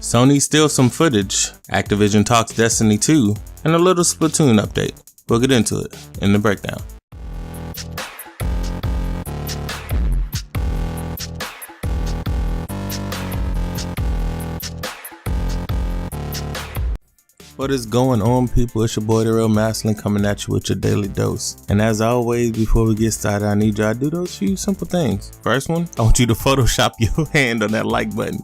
Sony steals some footage, Activision talks Destiny 2, and a little Splatoon update. We'll get into it in the breakdown. What is going on, people? It's your boy DaRealMastalin coming at you with your daily dose. And as always, before we get started, I need y'all to do those few simple things. First one, I want you to Photoshop your hand on that like button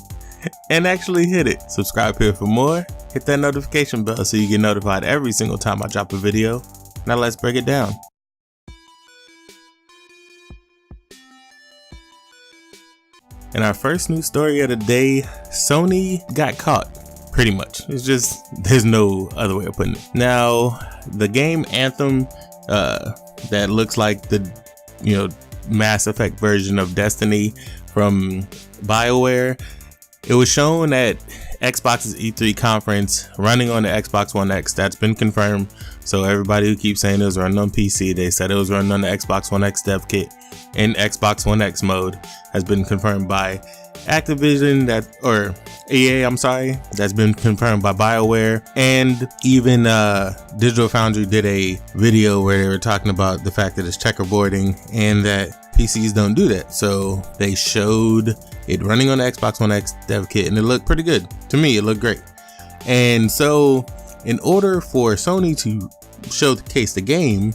and actually hit it. Subscribe here for more. Hit that notification bell so you get notified every single time I drop a video. Now let's break it down. In our first news story of the day, Sony got caught. Pretty much. It's just, there's no other way of putting it. Now, the game Anthem, that looks like the, Mass Effect version of Destiny from BioWare, it was shown at Xbox's E3 conference running on the Xbox One X. That's been confirmed. So everybody who keeps saying it was running on PC, they said it was running on the Xbox One X dev kit in Xbox One X mode, has been confirmed by Activison, or EA, that's been confirmed by BioWare, and even Digital Foundry did a video where they were talking about the fact that it's checkerboarding and that PCs don't do that. So they showed it running on the Xbox One X dev kit and it looked pretty good. To me, it looked great. And so in order for Sony to showcase the game,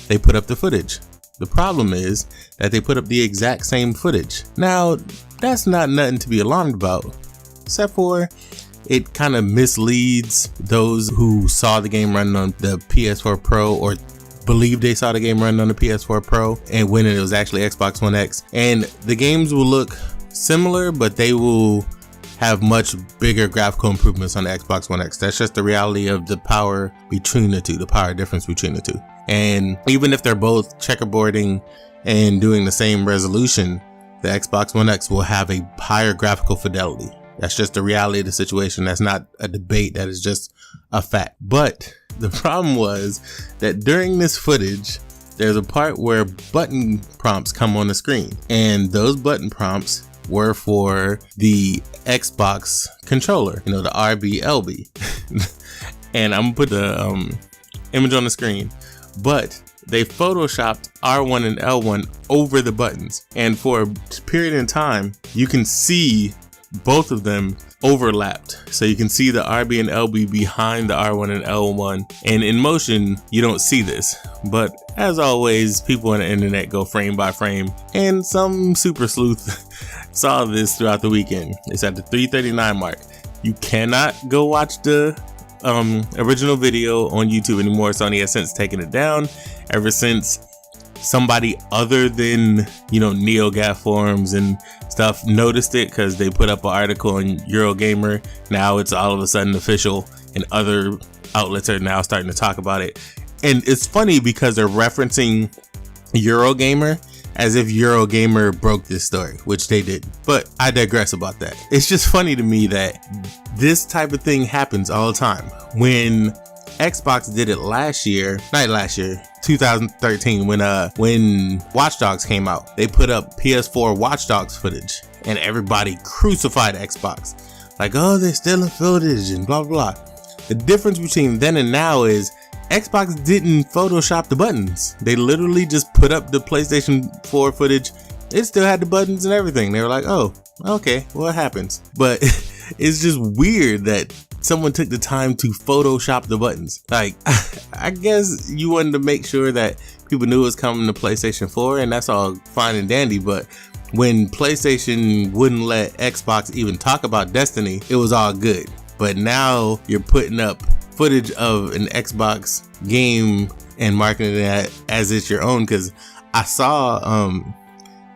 they put up the footage. The problem is that they put up the exact same footage. Now, that's not nothing to be alarmed about, except for it kind of misleads those who saw the game running on the PS4 Pro or believe they saw the game running on the PS4 Pro and when it was actually Xbox One X. And the games will look similar, but they will have much bigger graphical improvements on the Xbox One X. That's just the reality of the power between the two, the power difference between the two. And even if they're both checkerboarding and doing the same resolution, the Xbox One X will have a higher graphical fidelity. That's just the reality of the situation. That's not a debate. That is just a fact. But the problem was that during this footage, there's a part where button prompts come on the screen. And those button prompts were for the Xbox controller, the RB/LB. And I'm gonna put the image on the screen. But they photoshopped R1 and L1 over the buttons, and for a period in time you can see both of them overlapped, so you can see the RB and LB behind the R1 and L1, and in motion you don't see this. But as always, people on the internet go frame by frame, and some super sleuth saw this throughout the weekend. It's at the 3:39 mark. You cannot go watch the original video on YouTube anymore. Sony has since taken it down, ever since somebody other than NeoGAF forums and stuff noticed it, because they put up an article in Eurogamer. Now it's all of a sudden official, and other outlets are now starting to talk about it. And it's funny because they're referencing Eurogamer as if Eurogamer broke this story, which they did. But I digress about that. It's just funny to me that this type of thing happens all the time. When Xbox did it last year, 2013, when Watch Dogs came out, they put up PS4 Watch Dogs footage and everybody crucified Xbox. Like, oh, they're stealing footage and blah, blah, blah. The difference between then and now is Xbox didn't Photoshop the buttons. They literally just put up the PlayStation 4 footage. It still had the buttons and everything. They were like, oh, okay, what happens? But it's just weird that someone took the time to Photoshop the buttons. Like, I guess you wanted to make sure that people knew it was coming to PlayStation 4, and that's all fine and dandy. But when PlayStation wouldn't let Xbox even talk about Destiny, it was all good. But now you're putting up footage of an Xbox game and marketing it as it's your own, because I saw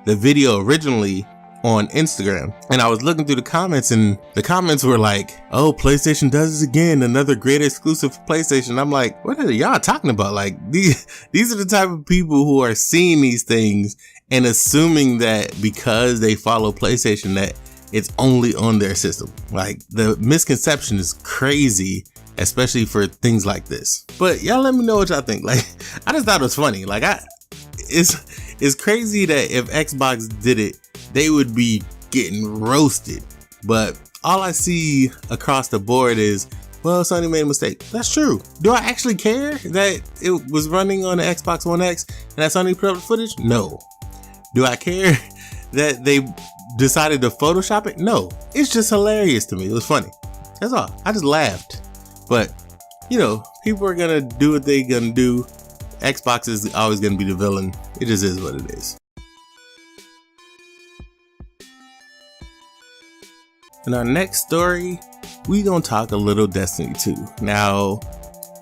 the video originally on Instagram and I was looking through the comments, and the comments were like, oh, PlayStation does this again, another great exclusive for PlayStation. I'm like, what are y'all talking about? Like, these are the type of people who are seeing these things and assuming that because they follow PlayStation that it's only on their system. Like, the misconception is crazy, especially for things like this. But y'all let me know what y'all think. Like, I just thought it was funny. Like, it's crazy that if Xbox did it, they would be getting roasted. But all I see across the board is, well, Sony made a mistake. That's true. Do I actually care that it was running on the Xbox One X and that Sony put up the footage? No. Do I care that they decided to Photoshop it? No. It's just hilarious to me. It was funny. That's all. I just laughed. But, you know, people are gonna do what they're gonna do. Xbox is always gonna be the villain. It just is what it is. In our next story, we gonna talk a little Destiny 2. Now,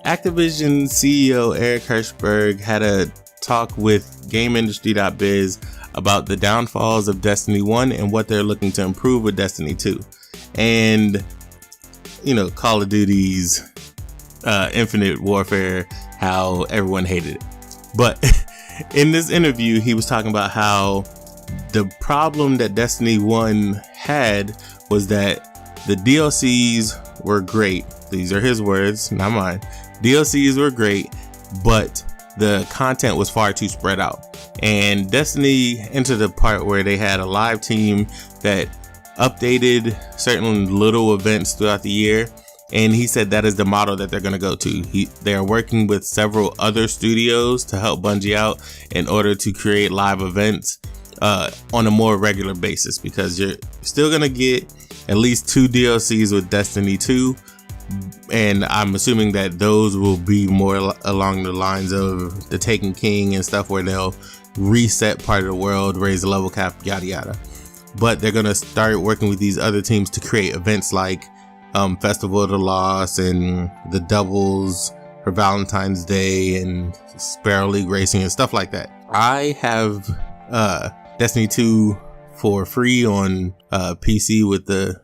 Activision CEO Eric Hirshberg had a talk with GameIndustry.biz about the downfalls of Destiny 1 and what they're looking to improve with Destiny 2. And, you know, Call of Duty's Infinite Warfare, how everyone hated it. But in this interview, he was talking about how the problem that Destiny 1 had was that the DLCs were great. These are his words, not mine. DLCs were great, but the content was far too spread out. And Destiny entered the part where they had a live team that updated certain little events throughout the year. And he said that is the model that they're going to go to. They are working with several other studios to help Bungie out in order to create live events on a more regular basis, because you're still going to get at least 2 DLCs with Destiny 2. And I'm assuming that those will be more along the lines of the Taken King and stuff, where they'll reset part of the world, raise the level cap, yada yada. But they're going to start working with these other teams to create events like Festival of the Lost and the doubles for Valentine's Day and Sparrow League Racing and stuff like that. I have Destiny 2 for free on PC with the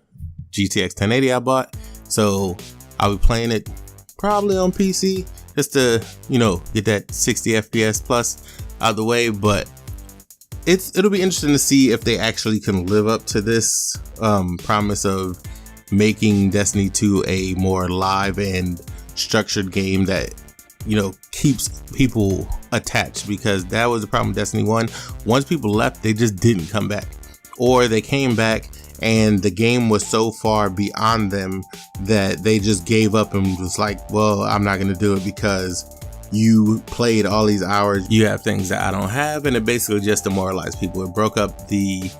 GTX 1080 I bought, so I'll be playing it probably on PC just to, you know, get that 60 FPS plus out of the way. But it'll be interesting to see if they actually can live up to this promise of making Destiny 2 a more live and structured game that, you know, keeps people attached, because that was the problem with Destiny 1. Once people left, they just didn't come back, or they came back and the game was so far beyond them that they just gave up and was like, well, I'm not going to do it because you played all these hours. You have things that I don't have. And it basically just demoralized people. It broke up the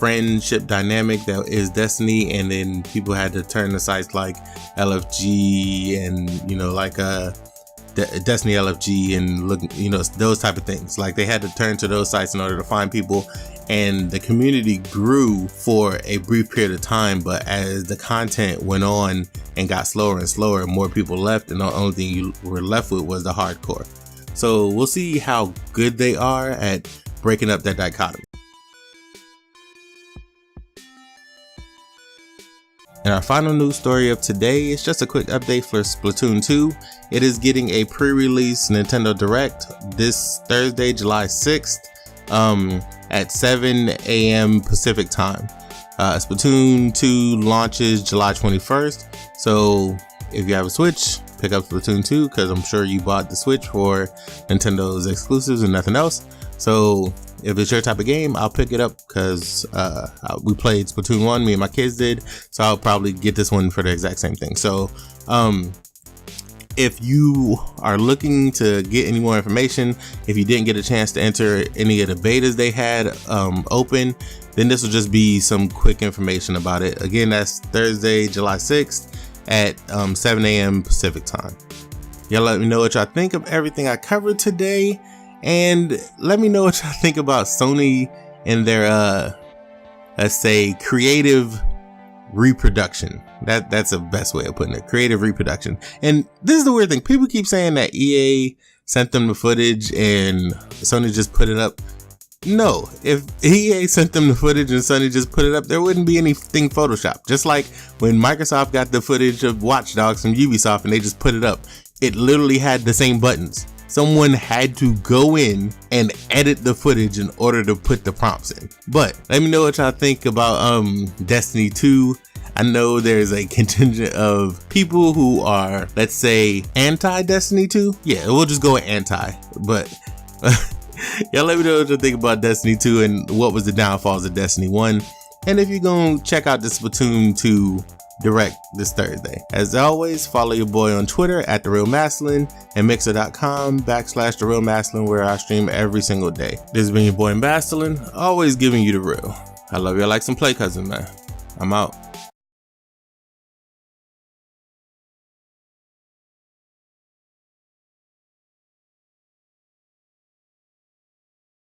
friendship dynamic that is Destiny, and then people had to turn to sites like LFG and, you know, like Destiny LFG and look, you know, those type of things. Like, they had to turn to those sites in order to find people, and the community grew for a brief period of time. But as the content went on and got slower and slower, more people left, and the only thing you were left with was the hardcore. So we'll see how good they are at breaking up that dichotomy. And our final news story of today is just a quick update for Splatoon 2. It is getting a pre-release Nintendo Direct this Thursday, July 6th, at 7 a.m. Pacific time. Splatoon 2 launches July 21st. So if you have a Switch, pick up Splatoon 2, because I'm sure you bought the Switch for Nintendo's exclusives and nothing else. So if it's your type of game, I'll pick it up, because we played Splatoon 1, me and my kids did, so I'll probably get this one for the exact same thing. So if you are looking to get any more information, if you didn't get a chance to enter any of the betas they had open, then this will just be some quick information about it. Again, that's Thursday, July 6th at 7 a.m. Pacific time. Y'all let me know what y'all think of everything I covered today. And let me know what y'all think about Sony and their, let's say, creative reproduction. That's the best way of putting it. Creative reproduction. And this is the weird thing. People keep saying that EA sent them the footage and Sony just put it up. No, if EA sent them the footage and Sony just put it up, there wouldn't be anything Photoshopped. Just like when Microsoft got the footage of Watch Dogs from Ubisoft and they just put it up. It literally had the same buttons. Someone had to go in and edit the footage in order to put the prompts in. But let me know what y'all think about Destiny 2. I know there's a contingent of people who are, let's say, anti-Destiny 2. Yeah, we'll just go with anti. But y'all let me know what you think about Destiny 2 and what was the downfalls of Destiny 1. and if you're gonna check out the Splatoon 2 Direct this Thursday. As always, follow your boy on Twitter at DaRealMastalin and mixer.com/DaRealMastalin, where I stream every single day. This has been your boy Mastalin, always giving you the real. I love y'all like some play, cousin, man. I'm out.